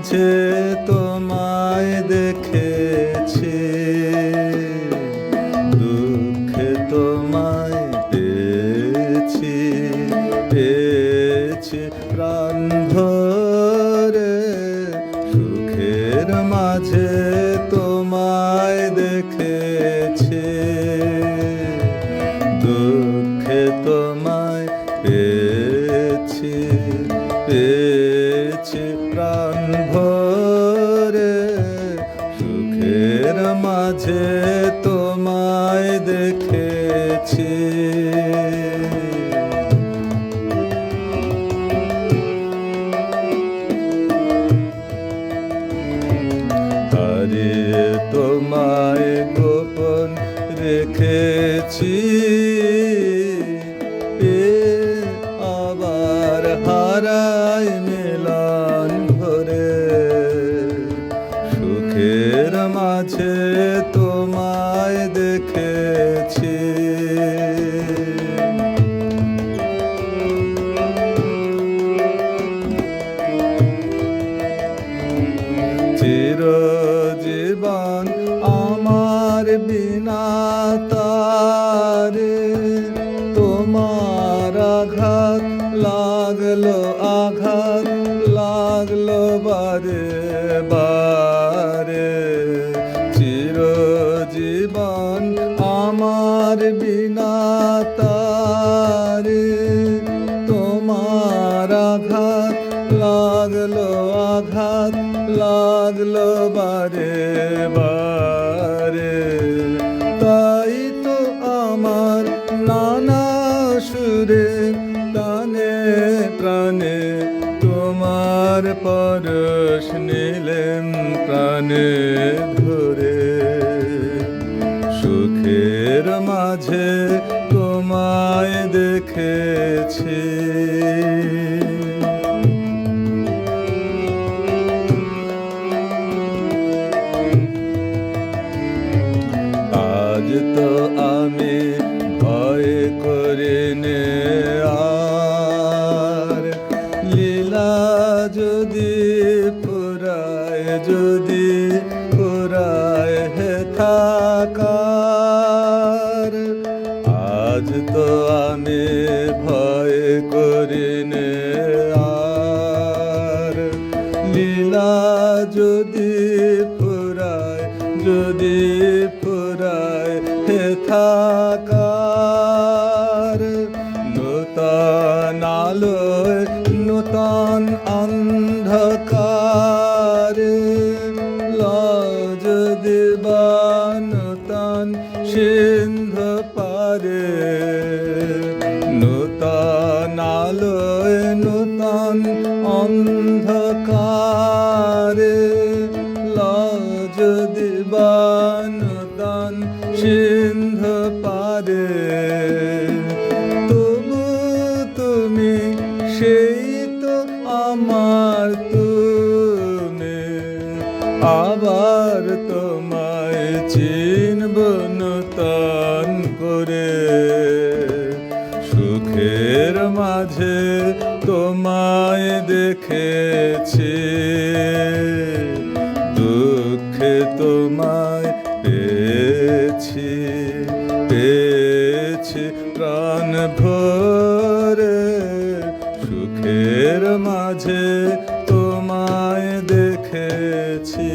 মাঝে তোমায় দেখেছি, দুঃখে তোমায় পেয়েছি, পেয়েছি প্রাণ ভরে। সুখের মাঝে তোমায় দেখেছি, দুঃখে তোমায় পেয়েছি, পেয়েছি প্রাণ ভরে। সুখের মাঝে তোমায় দেখেছি। হারিয়ে তোমায় গোপন রেখেছি, আবার হারাই মিলন ভরে। সুখের মাঝে তোমায় দেখেছি, চিরজীবন আমার বিনা তারে। তোমার আঘাত লাগলো, আঘাত লাগলো বারে বারে। চিরজীবন আমার বিনা তারে। তোমার আঘাত লাগলো, আঘাত লাগলো বারে বারে। তাই তো আমার নানা সুরে প্রাণে প্রাণে তোমার পরশ নিলেম প্রাণে ধরে। সুখের মাঝে তোমায় দেখেছি, আজ তো আমি ভয় করিনে আর। লীলা যদি ফুরায়, যদি ফুরায় হে থাকার। আজ তো আমি ভয় করিনে আর। লীলা যদি ফুরায়, যদি ফুরায় হে থাকার। নূতন আলোয় নূতন অন্ধকার। যদি বা নূতন সিন্ধু পারে। নূতন আলোয় নূতন অন্ধকার। যদি বা নূতন সিন্ধু পারে। তবু তুমি সেই তো আমার তুমি, আবার তোমায় চিনব নূতন করে। সুখের মাঝে তোমায় দেখেছি, দুঃখে তোমায় পেয়েছি, পেয়েছি প্রাণ ভরে। সুখের মাঝে তোমায় দেখেছি।